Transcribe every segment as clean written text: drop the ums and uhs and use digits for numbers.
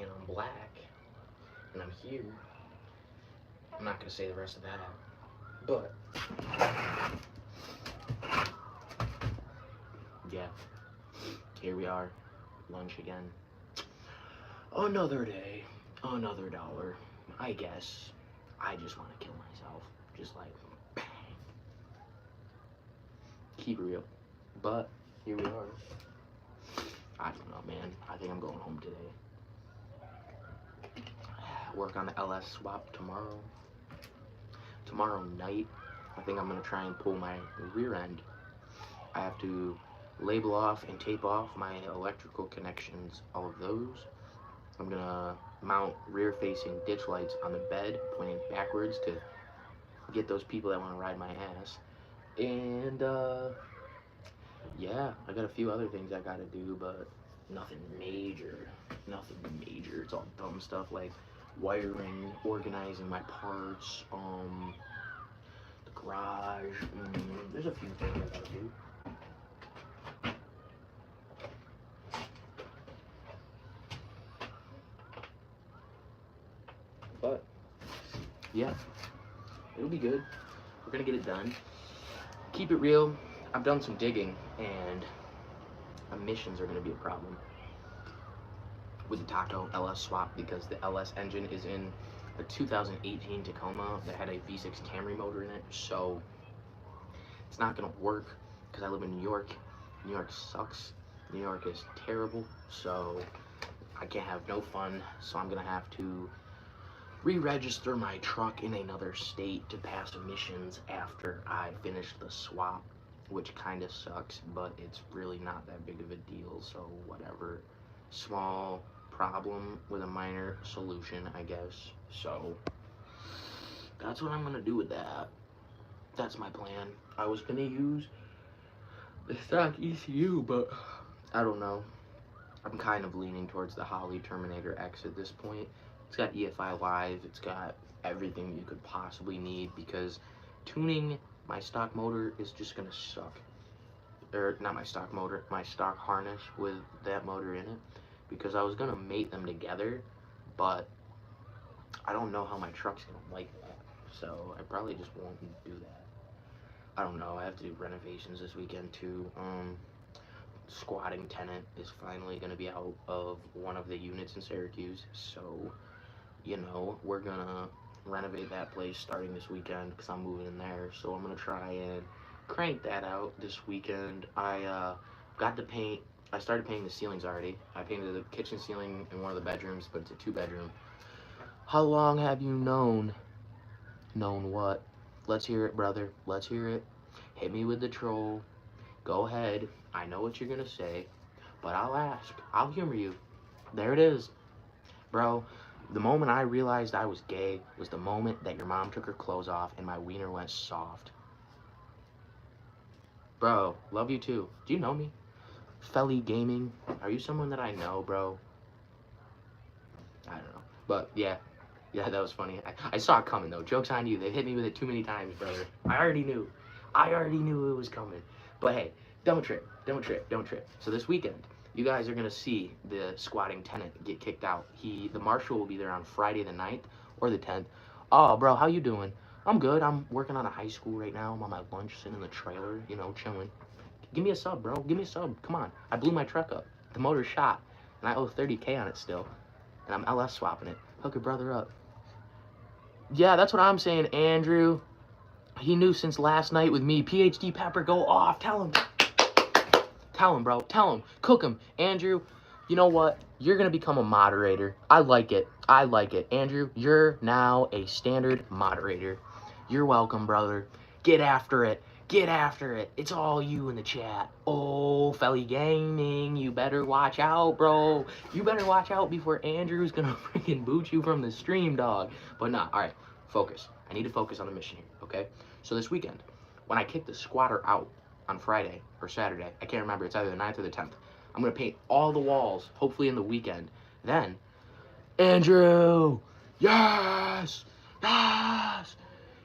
and I'm black, and I'm here. I'm not gonna say the rest of that out, but yeah, here we are, lunch again. Another day, another dollar. I guess I just want to kill myself, just like bang. Keep it real, but here we are. I don't know, man. I think I'm going home today. Work on the LS swap tomorrow. Tomorrow night, I think I'm gonna try and pull my rear end. I have to label off and tape off my electrical connections, all of those. I'm gonna mount rear facing ditch lights on the bed, pointing backwards to get those people that wanna ride my ass. And yeah, I got a few other things I gotta do, but nothing major. Nothing major. It's all dumb stuff like wiring, organizing my parts, the garage. There's a few things I gotta do. But yeah, it'll be good. We're gonna get it done. Keep it real. I've done some digging, and emissions are gonna be a problem with the Taco LS swap because the LS engine is in a 2018 Tacoma that had a V6 Camry motor in it, so it's not gonna work because I live in New York. New York sucks. New York is terrible, so I can't have no fun, so I'm gonna have to re-register my truck in another state to pass emissions after I finish the swap, which kind of sucks, but it's really not that big of a deal, so whatever. Small problem with a minor solution, I guess. So that's what I'm gonna do with that. That's my plan. I was gonna use the stock ECU, but I don't know. I'm kind of leaning towards the Holley Terminator X at this point. It's got EFI Live, it's got everything you could possibly need because tuning my stock motor is just gonna suck. Or not my stock motor, my stock harness with that motor in it, because I was gonna mate them together, but I don't know how my truck's gonna like that, so I probably just won't do that. I don't know. I have to do renovations this weekend too. Squatting tenant is finally gonna be out of one of the units in Syracuse, so you know we're gonna renovate that place starting this weekend because I'm moving in there. So I'm gonna try and crank that out this weekend. I got to paint. I started painting the ceilings already. I painted the kitchen ceiling in one of the bedrooms, but it's a 2-bedroom. How long have you known? Known what? Let's hear it, brother. Let's hear it. Hit me with the troll. Go ahead. I know what you're gonna say, but I'll ask. I'll humor you. There it is. Bro, the moment I realized I was gay was the moment that your mom took her clothes off and my wiener went soft. Bro, love you too. Do you know me? Felly Gaming? Are you someone that I know, bro? I don't know. But yeah. Yeah, that was funny. I saw it coming though. Joke's on you. They've hit me with it too many times, brother. I already knew. I already knew it was coming. But hey, don't trip. Don't trip. Don't trip. So this weekend, you guys are gonna see the squatting tenant get kicked out. The marshal will be there on Friday the 9th or the 10th. Oh, bro, how you doing? I'm good. I'm working on a high school right now. I'm on my lunch, sitting in the trailer, you know, chilling. Give me a sub, bro. Give me a sub. Come on. I blew my truck up. The motor's shot, and I owe 30K on it still. And I'm LS swapping it. Hook your brother up. Yeah, that's what I'm saying, Andrew. He knew since last night with me. PhD Pepper, go off. Tell him. Tell him, bro. Tell him. Cook him. Andrew, you know what? You're going to become a moderator. I like it. I like it. Andrew, you're now a standard moderator. You're welcome, brother. Get after it. Get after it. It's all you in the chat. Oh, Felly Gaming, you better watch out, bro. You better watch out before Andrew's gonna freaking boot you from the stream, dog. But nah, all right, focus. I need to focus on the mission here, okay? So this weekend, when I kick the squatter out on Friday or Saturday, I can't remember, it's either the 9th or the 10th, I'm gonna paint all the walls, hopefully in the weekend. Then, Andrew, yes, yes.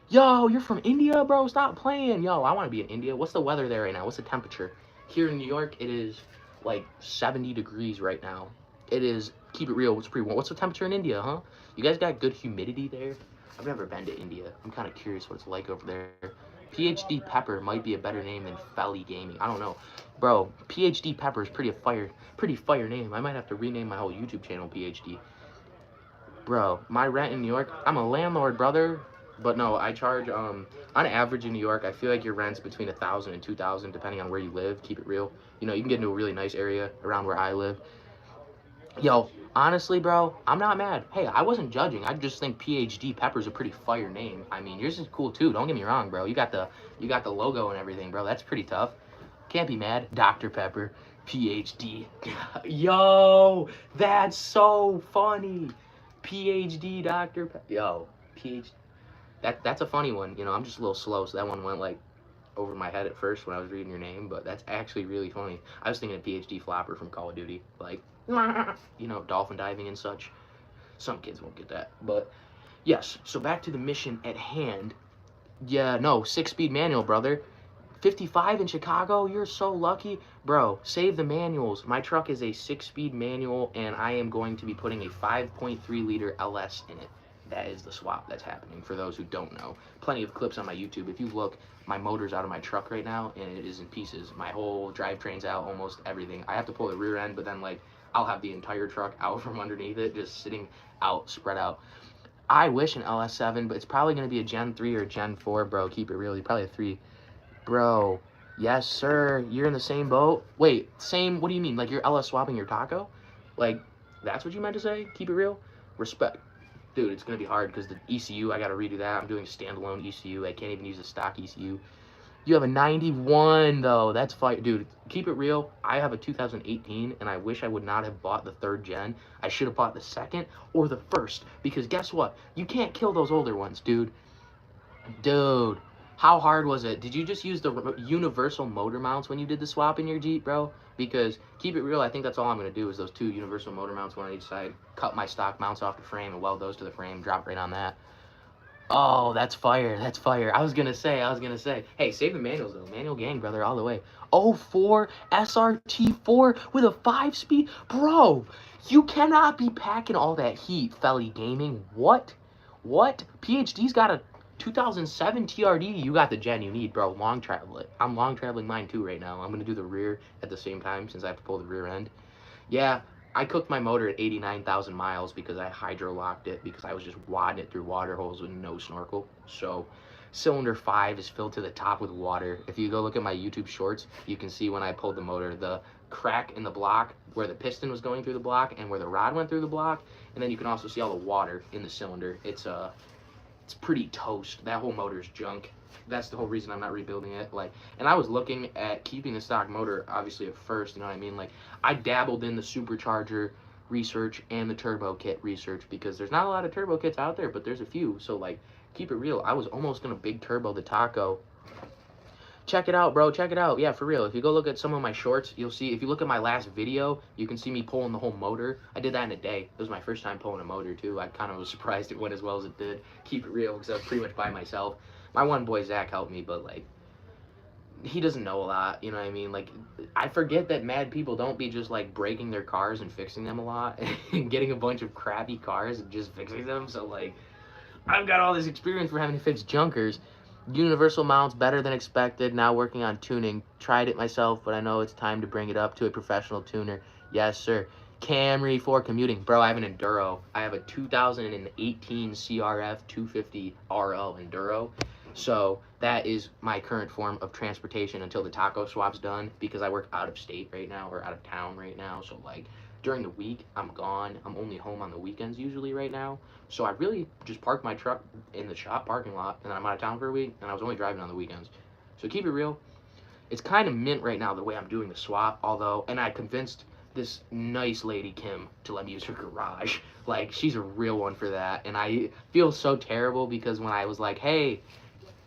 Yo, you're from India, bro? Stop playing. Yo, I want to be in India. What's the weather there right now? What's the temperature? Here in New York, it is like 70 degrees right now. It is Keep it real. It's pretty warm. What's the temperature in India, huh? You guys got good humidity there? I've never been to India. I'm kind of curious what it's like over there. PhD Pepper might be a better name than Felly Gaming. I don't know. Bro, PhD Pepper is pretty fire name. I might have to rename my whole YouTube channel PhD. Bro, my rent in New York, I'm a landlord, brother. But no, I charge, on average in New York, I feel like your rent's between $1,000 and $2,000, depending on where you live. Keep it real. You know, you can get into a really nice area around where I live. Yo, honestly, bro, I'm not mad. Hey, I wasn't judging. I just think PhD Pepper's a pretty fire name. I mean, yours is cool too. Don't get me wrong, bro. You got the logo and everything, bro. That's pretty tough. Can't be mad. Dr. Pepper, PhD. Yo, that's so funny. PhD Dr. Pepper. Yo, PhD. That's a funny one. You know, I'm just a little slow, so that one went like over my head at first when I was reading your name, but that's actually really funny. I was thinking of PhD Flopper from Call of Duty, like, you know, dolphin diving and such. Some kids won't get that, but yes. So back to the mission at hand. Yeah, no, 6-speed manual, brother. 55 in Chicago, you're so lucky. Bro, save the manuals. My truck is a 6-speed manual, and I am going to be putting a 5.3 liter LS in it. That is the swap that's happening, for those who don't know. Plenty of clips on my YouTube. If you look, my motor's out of my truck right now, and it is in pieces. My whole drivetrain's out, almost everything. I have to pull the rear end, but then, like, I'll have the entire truck out from underneath it, just sitting out, spread out. I wish an LS7, but it's probably going to be a Gen 3 or a Gen 4, bro. Keep it real. Probably a 3. Bro, yes, sir. You're in the same boat? Wait, same, what do you mean? Like, you're LS swapping your taco? Like, that's what you meant to say? Keep it real? Respect. Dude, it's going to be hard because the ECU, I got to redo that. I'm doing a standalone ECU. I can't even use a stock ECU. You have a 91, though. That's fire. Dude, keep it real. I have a 2018, and I wish I would not have bought the 3rd gen. I should have bought the 2nd or the 1st, because guess what? You can't kill those older ones, dude. Dude, how hard was it? Did you just use the universal motor mounts when you did the swap in your Jeep, bro? Because, keep it real, I think that's all I'm going to do is those 2 universal motor mounts, one on each side, cut my stock mounts off the frame and weld those to the frame, drop right on that. Oh, that's fire. That's fire. I was going to say. Hey, save the manuals, though. Manual gang, brother, all the way. 04 SRT4 with a 5-speed? Bro, you cannot be packing all that heat, Felly Gaming. What? PhD's got a 2007 TRD. You got the gen you need, bro. Long travel it. I'm long traveling mine, too, right now. I'm going to do the rear at the same time since I have to pull the rear end. Yeah. I cooked my motor at 89,000 miles because I hydro-locked it because I was just wadding it through water holes with no snorkel. So cylinder 5 is filled to the top with water. If you go look at my YouTube shorts, you can see when I pulled the motor, the crack in the block where the piston was going through the block and where the rod went through the block. And then you can also see all the water in the cylinder. It's pretty toast. That whole motor's junk. That's the whole reason I'm not rebuilding it. Like, and I was looking at keeping the stock motor, obviously, at first, you know what I mean? Like, I dabbled in the supercharger research and the turbo kit research because there's not a lot of turbo kits out there, but there's a few. So, like, keep it real. I was almost going to big turbo the Taco. Check it out, bro. Check it out. Yeah, for real. If you go look at some of my shorts, you'll see, if you look at my last video, you can see me pulling the whole motor. I did that in a day. It was my first time pulling a motor, too. I kind of was surprised it went as well as it did. Keep it real, because I was pretty much by myself. My one boy, Zach, helped me, but, like, he doesn't know a lot, you know what I mean? Like, I forget that mad people don't be just, like, breaking their cars and fixing them a lot and getting a bunch of crappy cars and just fixing them. So, like, I've got all this experience for having to fix junkers. Universal mounts, better than expected. Now working on tuning. Tried it myself, but I know it's time to bring it up to a professional tuner. Yes, sir. Camry for commuting. Bro, I have an Enduro. I have a 2018 CRF 250 RL Enduro. So that is my current form of transportation until the taco swap's done, because I work out of state right now, or out of town right now. So, like, during the week, I'm gone. I'm only home on the weekends usually right now. So I really just parked my truck in the shop parking lot, and then I'm out of town for a week, and I was only driving on the weekends. So keep it real. It's kind of mint right now the way I'm doing the swap, although, and I convinced this nice lady, Kim, to let me use her garage. Like, she's a real one for that. And I feel so terrible because when I was like, hey,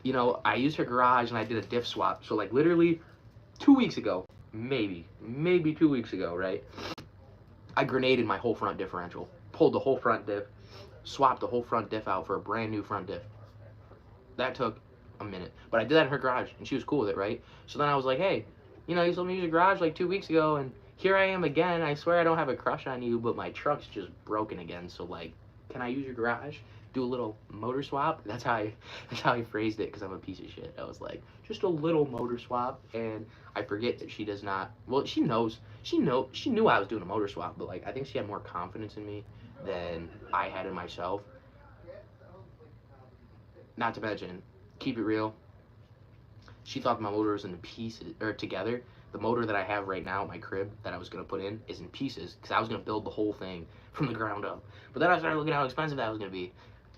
you know, I used her garage and I did a diff swap. So, like, literally 2 weeks ago, maybe 2 weeks ago, right? I grenaded my whole front differential, pulled the whole front diff, swapped the whole front diff out for a brand new front diff. That took a minute, but I did that in her garage, and she was cool with it, right? So then I was like, hey, you know, you told me to use your garage like 2 weeks ago, and here I am again. I swear I don't have a crush on you, but my truck's just broken again. So like, can I use your garage? Do a little motor swap? That's how I phrased it because I'm a piece of shit. I was like, just a little motor swap, and I forget that she does not. Well, she knows. She knew I was doing a motor swap, but like, I think she had more confidence in me than I had in myself. Not to mention, keep it real. She thought my motor was in the pieces or together. The motor that I have right now, my crib that I was gonna put in, is in pieces because I was gonna build the whole thing from the ground up. But then I started looking at how expensive that was gonna be.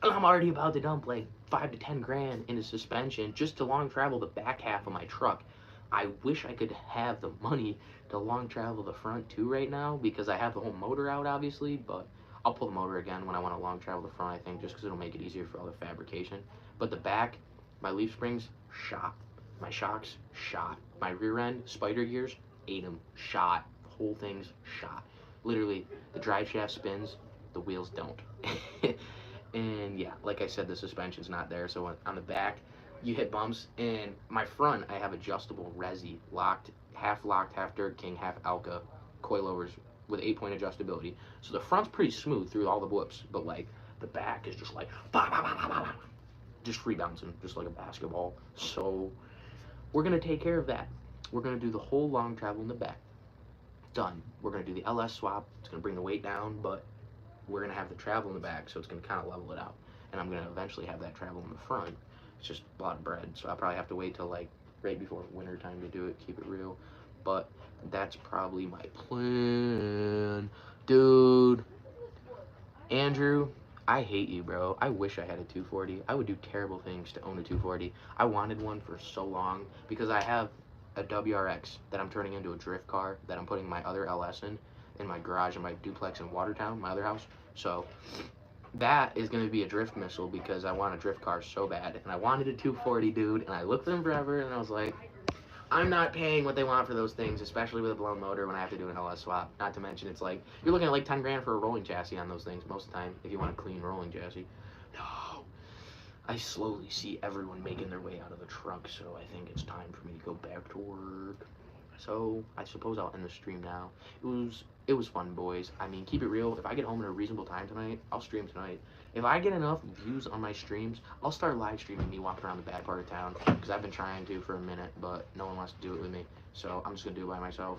And I'm already about to dump like 5 to 10 grand into suspension just to long travel the back half of my truck. I wish I could have the money to long travel the front too right now because I have the whole motor out obviously, but I'll pull the motor again when I want to long travel the front, I think, just because it'll make it easier for all the fabrication. But the back, my leaf springs, shot. My shocks, shot. My rear end, spider gears, ate them, shot. The whole thing's shot. Literally, the drive shaft spins, the wheels don't. And yeah, like I said, the suspension's not there. So on the back, you hit bumps. And my front, I have adjustable resi, locked, half Dirt King, half Alka coilovers with 8-point adjustability. So the front's pretty smooth through all the whoops, but like the back is just like bah, bah, bah, bah, bah, just free bouncing, just like a basketball. So we're gonna take care of that. We're gonna do the whole long travel in the back. Done. We're gonna do the LS swap. It's gonna bring the weight down, but we're gonna have the travel in the back, so it's gonna kind of level it out. And I'm gonna eventually have that travel in the front. It's just a lot of bread, so I'll probably have to wait till like right before winter time to do it. Keep it real, but that's probably my plan, dude. Andrew, I hate you, bro. I wish I had a 240. I would do terrible things to own a 240. I wanted one for so long because I have a WRX that I'm turning into a drift car that I'm putting my other LS in my garage in my duplex in Watertown, my other house. So that is going to be a drift missile because I want a drift car so bad. And I wanted a 240, dude, and I looked at them forever and I was like, I'm not paying what they want for those things, especially with a blown motor when I have to do an LS swap. Not to mention, it's like, you're looking at like 10 grand for a rolling chassis on those things most of the time, if you want a clean rolling chassis. No. I slowly see everyone making their way out of the truck, so I think it's time for me to go back to work. So, I suppose I'll end the stream now. It was fun, boys. I mean, keep it real. If I get home at a reasonable time tonight, I'll stream tonight. If I get enough views on my streams, I'll start live streaming me walking around the bad part of town, because I've been trying to for a minute, but no one wants to do it with me. So I'm just going to do it by myself.